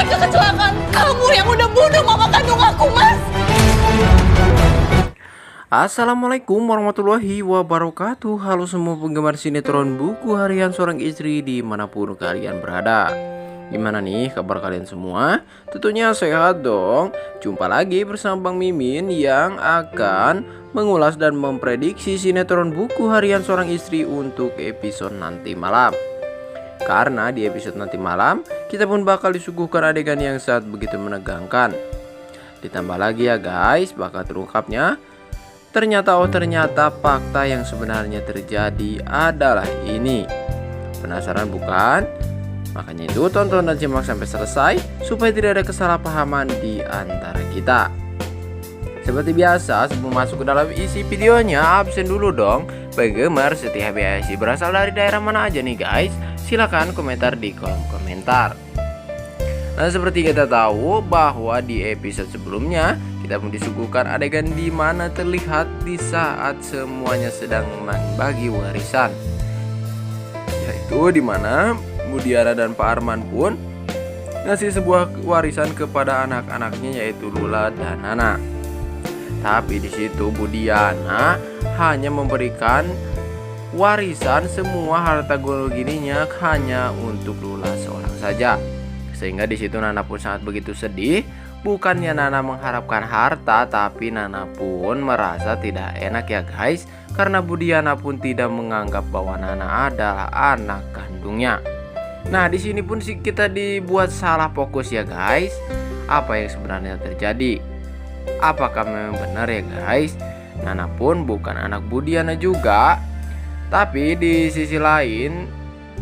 Bukan kecelakaan kamu yang udah bunuh mama kandung aku, Mas. Assalamualaikum warahmatullahi wabarakatuh. Halo semua penggemar sinetron Buku Harian Seorang Istri dimanapun kalian berada. Gimana nih kabar kalian semua? Tentunya sehat dong. Jumpa lagi bersama Bang Mimin yang akan mengulas dan memprediksi sinetron Buku Harian Seorang Istri untuk episode nanti malam. Karena di episode nanti malam kita pun bakal disuguhkan adegan yang sangat begitu menegangkan. Ditambah lagi ya guys, bakal terungkapnya ternyata fakta yang sebenarnya terjadi adalah ini. Penasaran bukan? Makanya itu tonton dan simak sampai selesai supaya tidak ada kesalahpahaman di antara kita. Seperti biasa, sebelum masuk ke dalam isi videonya, absen dulu dong. Penggemar setia HBSI berasal dari daerah mana aja nih guys? Silahkan komentar di kolom komentar. Nah, seperti kita tahu bahwa di episode sebelumnya kita pun disuguhkan adegan di mana terlihat di saat semuanya sedang membagi warisan, yaitu di mana Bu Diana dan Pak Arman pun ngasih sebuah warisan kepada anak-anaknya yaitu Lula dan Nana. Tapi di situ Bu Diana hanya memberikan warisan semua harta gininya hanya untuk Lula seorang saja. Sehingga di situ Nana pun sangat begitu sedih. Bukannya Nana mengharapkan harta, tapi Nana pun merasa tidak enak ya guys, karena Bu Diana pun tidak menganggap bahwa Nana adalah anak kandungnya. Nah, di sini pun kita dibuat salah fokus ya guys. Apa yang sebenarnya terjadi? Apakah memang benar ya guys? Nana pun bukan anak Bu Diana juga. Tapi di sisi lain,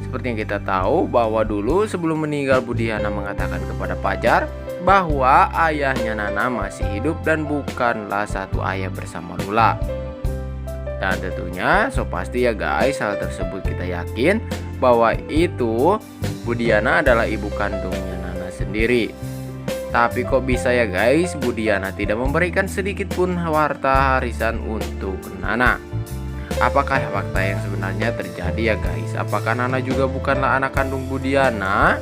seperti yang kita tahu bahwa dulu sebelum meninggal Bu Diana mengatakan kepada Fajar bahwa ayahnya Nana masih hidup dan bukanlah satu ayah bersama Lula. Dan tentunya so pasti ya guys, hal tersebut kita yakin bahwa itu Bu Diana adalah ibu kandungnya Nana sendiri. Tapi kok bisa ya guys, Bu Diana tidak memberikan sedikit pun harta warisan untuk Nana? Apakah fakta yang sebenarnya terjadi ya guys? Apakah Nana juga bukanlah anak kandung Bu Diana?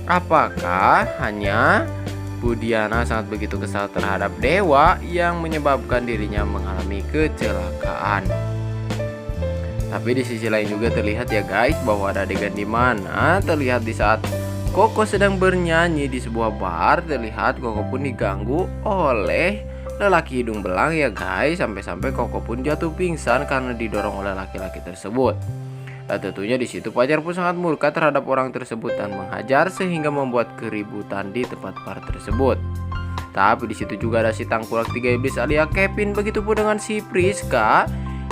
Apakah hanya Bu Diana sangat begitu kesal terhadap Dewa yang menyebabkan dirinya mengalami kecelakaan? Tapi di sisi lain juga terlihat ya guys bahwa ada adegan di mana terlihat di saat Koko sedang bernyanyi di sebuah bar, terlihat Koko pun diganggu oleh lelaki hidung belang ya guys, sampai-sampai Koko pun jatuh pingsan karena didorong oleh laki-laki tersebut. Dan tentunya di situ Fajar pun sangat murka terhadap orang tersebut dan menghajar sehingga membuat keributan di tempat bar tersebut. Tapi di situ juga ada si tangkurak tiga iblis alias Kevin, begitupun dengan si Priska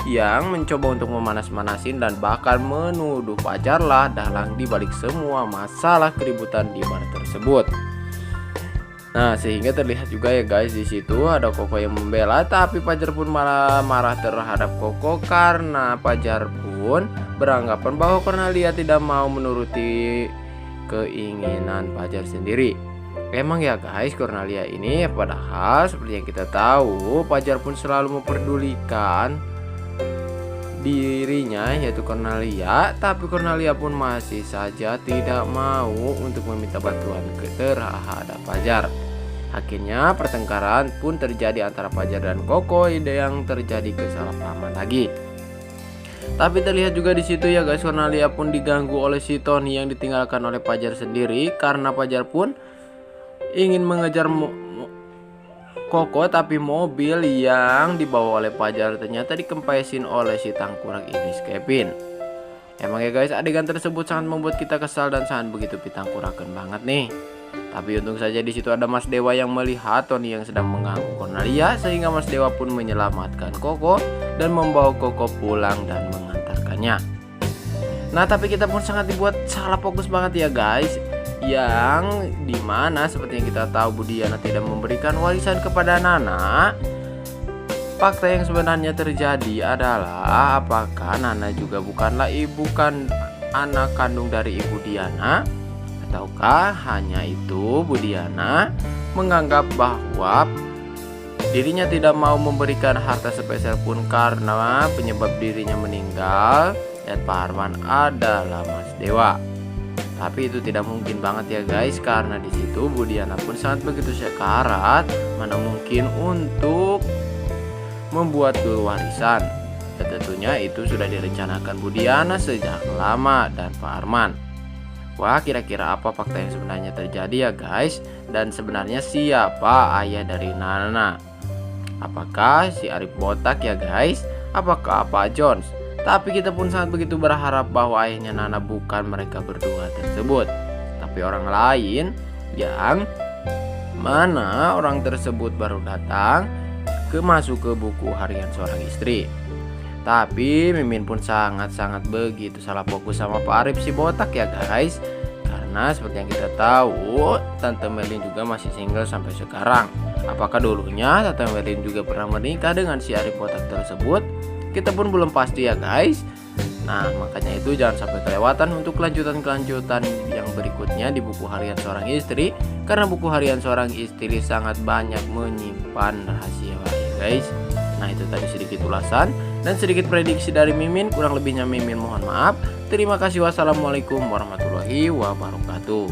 yang mencoba untuk memanas-manasin dan bahkan menuduh Fajar lah dalang di balik semua masalah keributan di bar tersebut. Nah, sehingga terlihat juga ya guys, di situ ada Koko yang membela, tapi Fajar pun malah marah terhadap Koko karena Fajar pun beranggapan bahwa Cornelia tidak mau menuruti keinginan Fajar sendiri. Emang ya guys, Cornelia ini padahal seperti yang kita tahu, Fajar pun selalu memperdulikan dirinya yaitu Cornelia, tapi Cornelia pun masih saja tidak mau untuk meminta bantuan terhadap Fajar. Akhirnya pertengkaran pun terjadi antara Fajar dan Koko yang terjadi kesalahpahaman lagi. Tapi terlihat juga di situ ya guys, Cornelia pun diganggu oleh si Tony yang ditinggalkan oleh Fajar sendiri karena Fajar pun ingin mengejar Koko, tapi mobil yang dibawa oleh Fajar ternyata dikempesin oleh si tangkurak iblis Kevin. Emang ya guys, adegan tersebut sangat membuat kita kesal dan sangat begitu pitangkurakan banget nih. Tapi untung saja di situ ada Mas Dewa yang melihat Tony yang sedang mengganggu Cornelia, sehingga Mas Dewa pun menyelamatkan Koko dan membawa Koko pulang dan mengantarkannya. Nah, tapi kita pun sangat dibuat salah fokus banget ya guys, yang dimana seperti yang kita tahu Bu Diana tidak memberikan warisan kepada Nana. Fakta yang sebenarnya terjadi adalah apakah Nana juga bukanlah anak kandung dari Ibu Diana, ataukah hanya itu Bu Diana menganggap bahwa dirinya tidak mau memberikan harta sepeser pun karena penyebab dirinya meninggal dan Pak Arman adalah Mas Dewa. Tapi itu tidak mungkin banget ya guys, karena di situ Bu Diana pun sangat begitu sekarat, mana mungkin untuk membuat warisan. Dan tentunya itu sudah direncanakan Bu Diana sejak lama dan Pak Arman. Wah, kira-kira apa fakta yang sebenarnya terjadi ya guys? Dan sebenarnya siapa ayah dari Nana? Apakah si Arif botak ya guys? Apakah Pak Jones? Tapi kita pun sangat begitu berharap bahwa ayahnya Nana bukan mereka berdua tersebut, tapi orang lain yang mana orang tersebut baru datang masuk ke buku harian seorang istri. Tapi Mimin pun sangat-sangat begitu salah fokus sama Pak Arif si botak ya guys. Karena seperti yang kita tahu, Tante Merlin juga masih single sampai sekarang. Apakah dulunya Tante Merlin juga pernah menikah dengan si Arif botak tersebut? Kita pun belum pasti ya guys. Nah, makanya itu jangan sampai kelewatan untuk kelanjutan-kelanjutan yang berikutnya di buku harian seorang istri. Karena buku harian seorang istri sangat banyak menyimpan rahasia ya guys. Nah, itu tadi sedikit ulasan dan sedikit prediksi dari Mimin. Kurang lebihnya Mimin mohon maaf. Terima kasih. Wassalamualaikum warahmatullahi wabarakatuh.